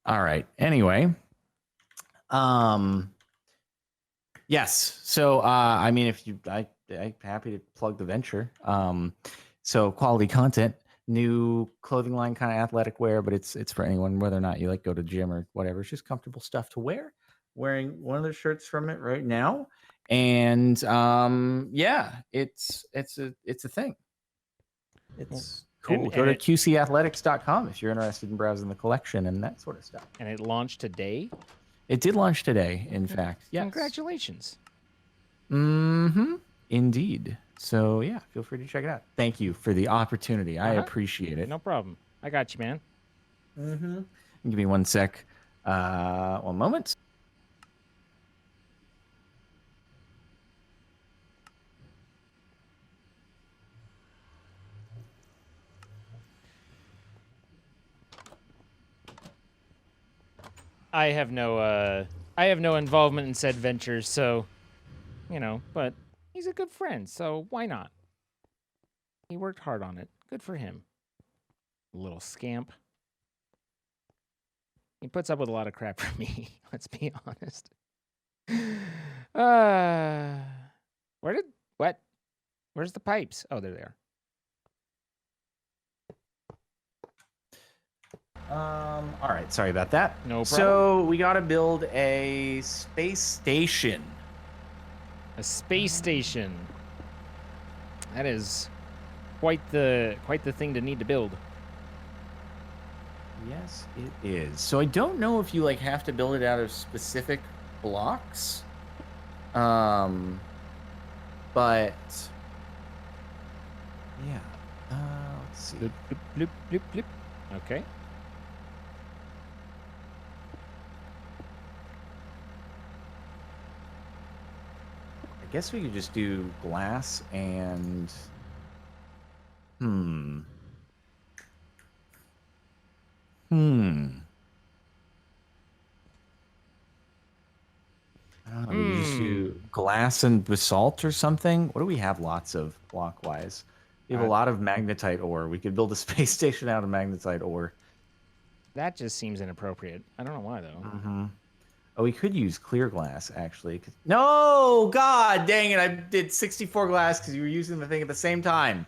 All right. Anyway, yes. So, I mean, if you, I'm happy to plug the venture. So quality content, new clothing line, kind of athletic wear, but it's for anyone, whether or not you like go to gym or whatever. It's just comfortable stuff to wear. Wearing one of the shirts from it right now, and yeah, it's a thing. It's cool. Go to qcathletics.com if you're interested in browsing the collection and that sort of stuff. And it launched today? It did launch today, in fact. Yes. Congratulations. Mm-hmm. Indeed. So, yeah, feel free to check it out. Thank you for the opportunity. I appreciate it. No problem. I got you, man. Mm-hmm. Give me 1 sec. 1 moment. I have no involvement in said ventures, so, you know, but he's a good friend, so why not? He worked hard on it. Good for him. Little scamp. He puts up with a lot of crap from me, let's be honest. Where's the pipes? Oh, there they are. All right, sorry about that. No problem. So we got to build a space station. A space station. That is quite the thing to need to build. Yes, it is. So I don't know if you like have to build it out of specific blocks. But yeah. Let's Let's see. Bloop, bloop, bloop, bloop, bloop. Okay. I guess we could just do glass and... Hmm. I don't know. We could just do glass and basalt or something. What do we have lots of block-wise? We have a lot of magnetite ore. We could build a space station out of magnetite ore. That just seems inappropriate. I don't know why, though. Mm-hmm. Oh, we could use clear glass, actually. No! God dang it. I did 64 glass because you were using the thing at the same time.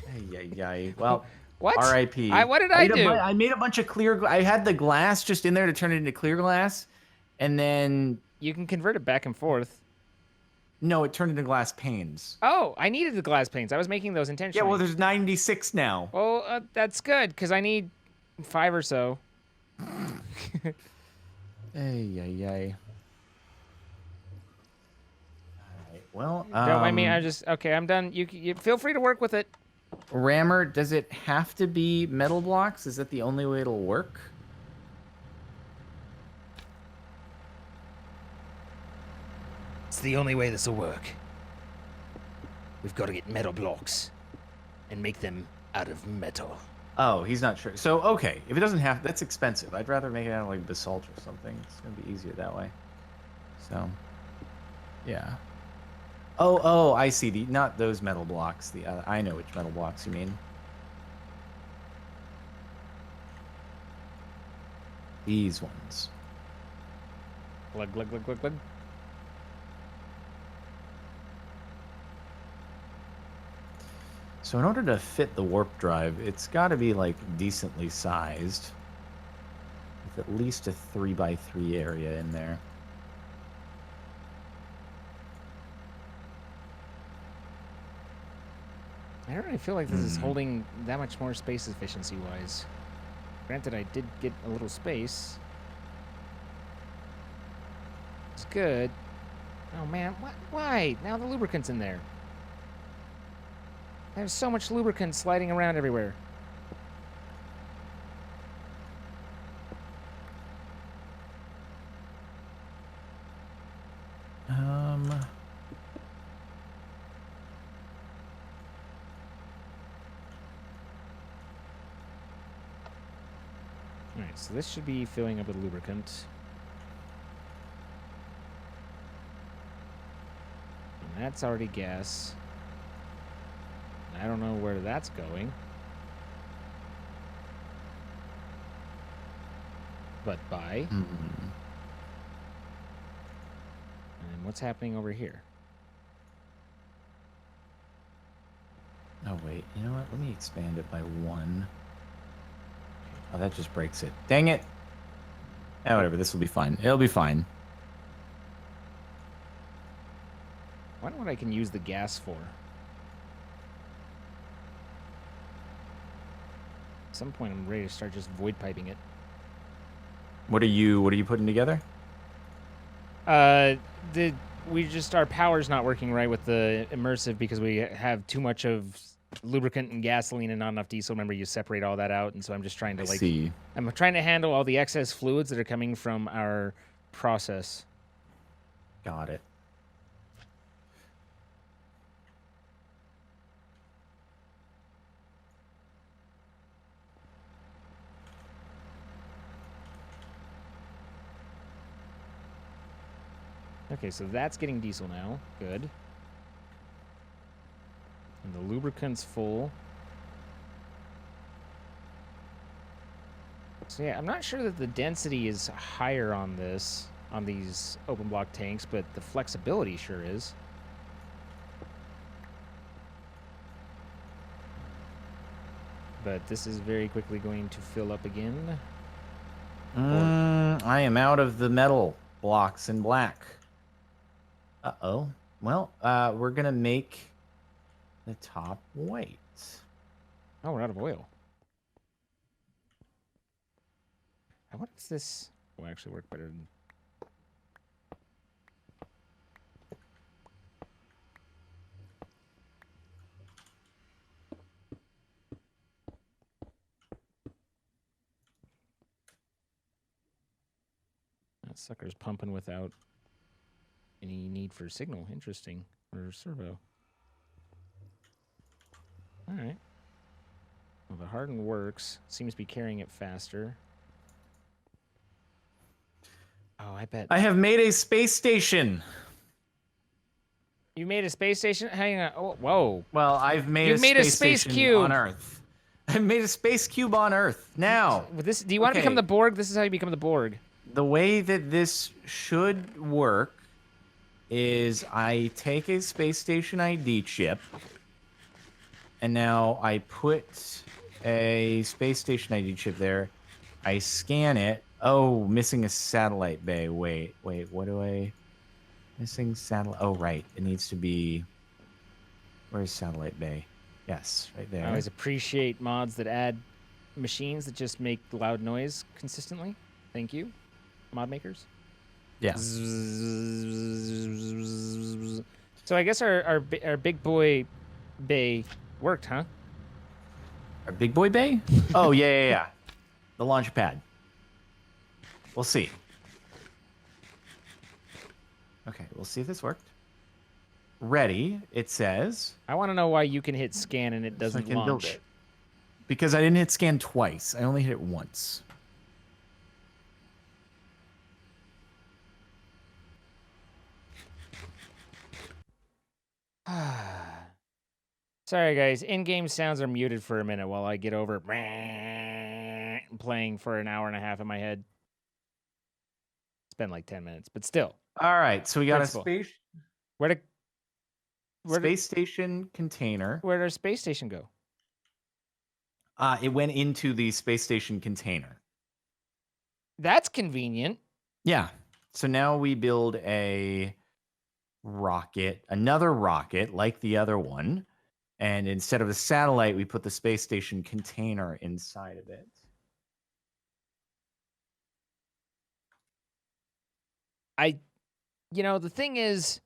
Ay. Well, What? R.I.P. What did I do? I made a bunch of clear... I had the glass just in there to turn it into clear glass, and then... You can convert it back and forth. No, it turned into glass panes. Oh, I needed the glass panes. I was making those intentionally. Yeah, well, there's 96 now. Well, that's good, because I need 5 or so. Ay. Alright, well, Don't mind me. Okay, I'm done. You feel free to work with it. Rammer, does it have to be metal blocks? Is that the only way it'll work? It's the only way this will work. We've got to get metal blocks and make them out of metal. Oh, he's not sure. So, okay, if it doesn't have... That's expensive. I'd rather make it out of, like, basalt or something. It's going to be easier that way. So, yeah. Oh, I see. Not those metal blocks. I know which metal blocks you mean. These ones. Glug, glug, glug, glug, glug. So in order to fit the warp drive, it's got to be, like, decently sized. With at least a 3x3 area in there. I don't really feel like this is holding that much more space efficiency-wise. Granted, I did get a little space. It's good. Oh, man. Why? Now the lubricant's in there. There's so much lubricant sliding around everywhere. Alright, so this should be filling up with lubricant. And that's already gas. I don't know where that's going. But bye. And what's happening over here? Oh, wait. You know what? Let me expand it by 1. Oh, that just breaks it. Dang it. Oh, whatever. This will be fine. It'll be fine. I wonder what I can use the gas for. At some point, I'm ready to start just void piping it. What are you putting together? Our power's not working right with the immersive because we have too much of lubricant and gasoline and not enough diesel. Remember, you separate all that out, and so I'm just trying to I'm trying to handle all the excess fluids that are coming from our process. Got it. Okay, so that's getting diesel now. Good. And the lubricant's full. So yeah, I'm not sure that the density is higher on this, on these open block tanks, but the flexibility sure is. But this is very quickly going to fill up again. I am out of the metal blocks in black. Uh-oh. Well, we're going to make the top white. Oh, we're out of oil. What is this? Will actually work better than... Sucker's pumping without any need for signal. Interesting. Or servo. All right. Well, the harden works. Seems to be carrying it faster. Oh, I bet. I have made a space station. You made a space station? Hang on. Oh, whoa. Well, I've made You've a made a space space station cube. on Earth. I've made a space cube on Earth. Now, With this, do you want to become the Borg? This is how you become the Borg. The way that this should work is I take a space station ID chip, and now I put a space station ID chip there. I scan it. Oh, missing a satellite bay. Wait, what do I... Missing satellite... Oh, right. It needs to be... Where's satellite bay? Yes, right there. I always appreciate mods that add machines that just make loud noise consistently. Thank you, mod makers. Yeah. So I guess our big boy bay worked, huh? Our big boy bay? Oh, yeah. The launch pad. We'll see. Okay, we'll see if this worked. Ready, it says. I want to know why you can hit scan and it doesn't so I can launch. Build it. Because I didn't hit scan twice. I only hit it once. Sorry, guys. In-game sounds are muted for a minute while I get over playing for an hour and a half in my head. It's been like 10 minutes, but still. All right, so we got Principle. a space. Where space station container. Where did our space station go? It went into the space station container. That's convenient. Yeah. So now we build a rocket, another rocket like the other one. And instead of a satellite, we put the space station container inside of it. The thing is,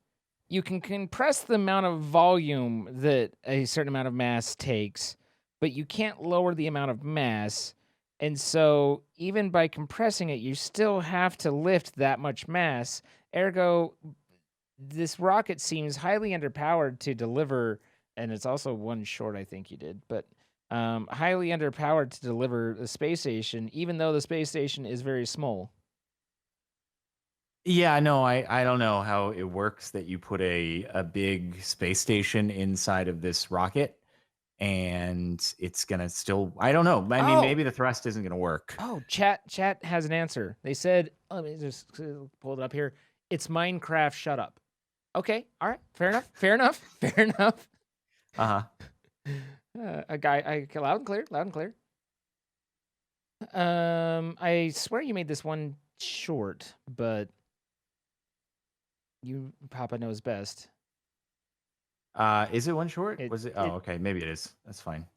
you can compress the amount of volume that a certain amount of mass takes, but you can't lower the amount of mass. And so even by compressing it, you still have to lift that much mass. Ergo, this rocket seems highly underpowered to deliver, and it's also one short, I think you did, but highly underpowered to deliver the space station, even though the space station is very small. Yeah, no, I don't know how it works that you put a big space station inside of this rocket, and it's gonna still... I don't know. I mean, maybe the thrust isn't gonna work. Oh, chat has an answer. They said, let me just pull it up here. It's Minecraft. Shut up. Okay, all right, fair enough. Uh-huh. I loud and clear. I swear you made this one short, but you, Papa knows best. Is it one short? Was it? Oh, okay. Maybe it is. That's fine.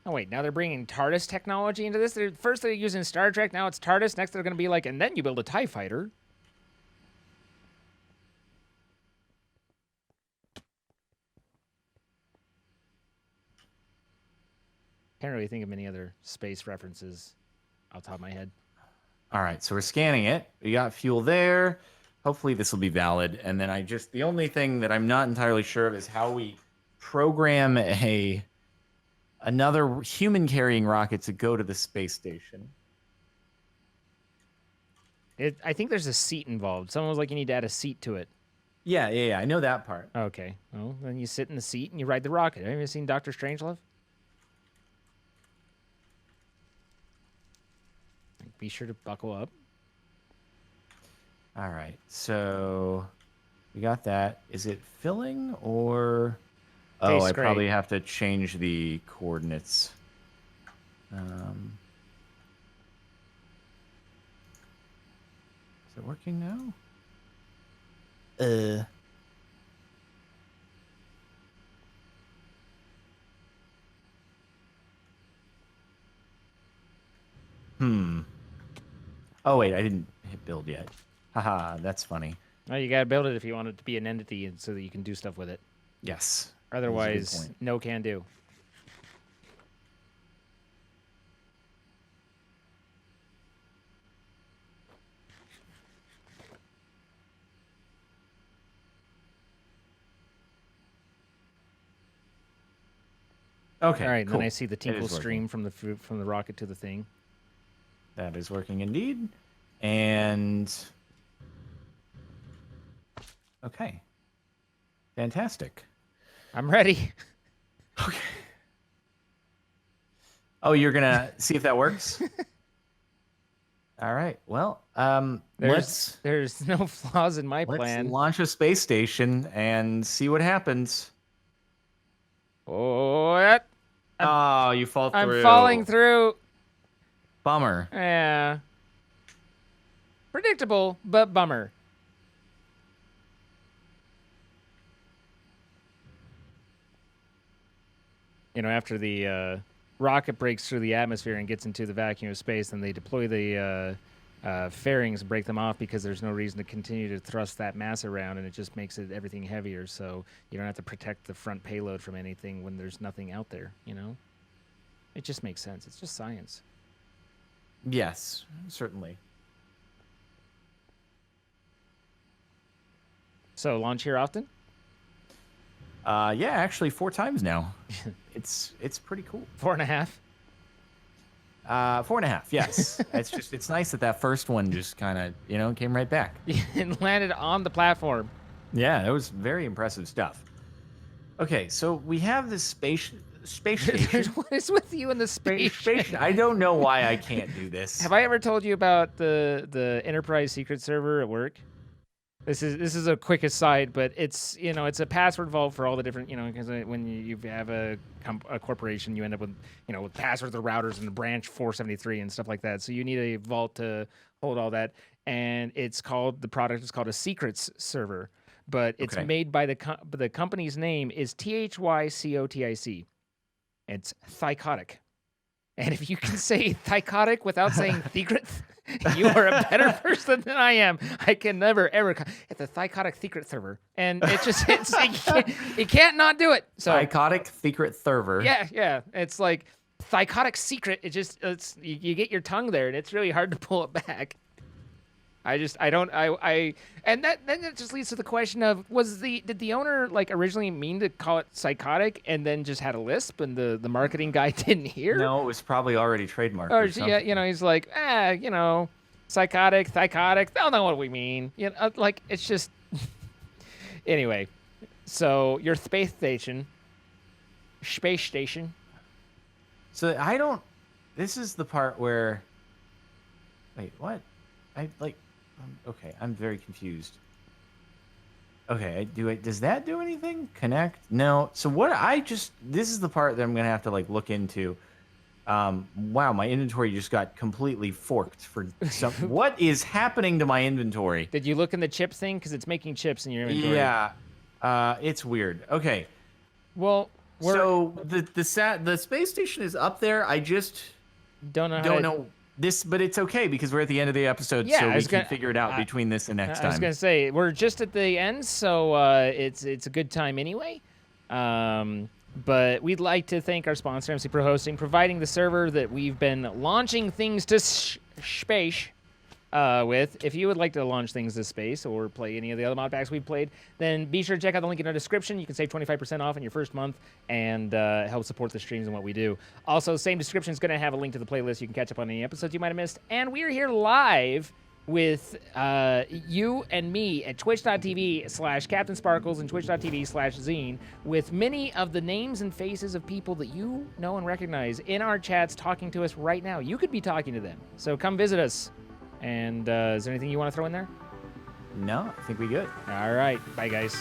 Oh, wait, now they're bringing TARDIS technology into this? First they're using Star Trek, now it's TARDIS. Next they're going to be like, and then you build a TIE fighter. Can't really think of any other space references off the top of my head. All right, so we're scanning it. We got fuel there. Hopefully this will be valid. And then the only thing that I'm not entirely sure of is how we program another human carrying rocket to go to the space station. I think there's a seat involved. Someone was like, you need to add a seat to it. Yeah. I know that part. Okay. Well, then you sit in the seat and you ride the rocket. Have you seen Dr. Strangelove? Be sure to buckle up. All right, so we got that. Is it filling or... Oh, I probably have to change the coordinates. Is it working now? Oh, wait, I didn't hit build yet. Haha, that's funny. Well, you gotta build it if you want it to be an entity, and so that you can do stuff with it. Yes. That's a good Otherwise, point. no can do. Okay, All right, and cool. then I see the It tinkle is working. stream from the rocket to the thing. That is working indeed. And okay. Fantastic. I'm ready. Okay. Oh, you're gonna see if that works? All right. Well, There's no flaws in my let's plan. launch a space station and see what happens. Oh, that- Oh, you fall through. I'm falling through. Bummer. Yeah. Predictable, but bummer. You know, after the rocket breaks through the atmosphere and gets into the vacuum of space, then they deploy the fairings and break them off because there's no reason to continue to thrust that mass around, and it just makes everything heavier. So you don't have to protect the front payload from anything when there's nothing out there. You know, it just makes sense. It's just science. Yes, certainly. So launch here often? Yeah, actually 4 times now. It's pretty cool. 4.5. 4.5. Yes. It's nice that first one just kind of came right back. And landed on the platform. Yeah, that was very impressive stuff. Okay, so we have this space station. What is with you in the space Station. I don't know why I can't do this. Have I ever told you about the Enterprise secret server at work? This is a quick aside, but it's a password vault for all the different because when you have a corporation, you end up with with passwords, the routers, and the branch 473 and stuff like that. So you need a vault to hold all that, and the product is called a secrets server, but it's made by the company's name is THYCOTIC. It's Thycotic. And if you can say Thycotic without saying secret, you are a better person than I am. I can never ever. It's a Thycotic secret server, and it can't not do it. So Thycotic secret server. Yeah. It's like Thycotic secret. You get your tongue there, and it's really hard to pull it back. And that just leads to the question of did the owner originally mean to call it psychotic and then just had a lisp and the marketing guy didn't hear? No, it was probably already trademarked. Or or something. yeah, he's like, psychotic, thycotic. They'll know what we mean. It's just anyway. So your space station. So this is the part where. Wait, what? Okay, I'm very confused. Okay, does that do anything? Connect? No. So this is the part that I'm gonna have to look into. Wow, my inventory just got completely forked for some. What is happening to my inventory? Did you look in the chip thing? Because it's making chips in your inventory. Yeah, it's weird. Okay. Well, so the space station is up there. I just don't know. This, but it's okay because we're at the end of the episode, so we can figure it out between this and next time. I was gonna say we're just at the end, so it's a good time anyway. But we'd like to thank our sponsor, MC Pro Hosting, providing the server that we've been launching things to space with. If you would like to launch things to space or play any of the other mod packs we've played, then be sure to check out the link in our description. You can save 25% off in your first month and help support the streams and what we do. Also, same description is going to have a link to the playlist. You can catch up on any episodes you might have missed. And we're here live with you and me at twitch.tv/CaptainSparklez and twitch.tv/Zine with many of the names and faces of people that you know and recognize in our chats talking to us right now. You could be talking to them. So come visit us. And is there anything you want to throw in there? No, I think we good. All right. Bye, guys.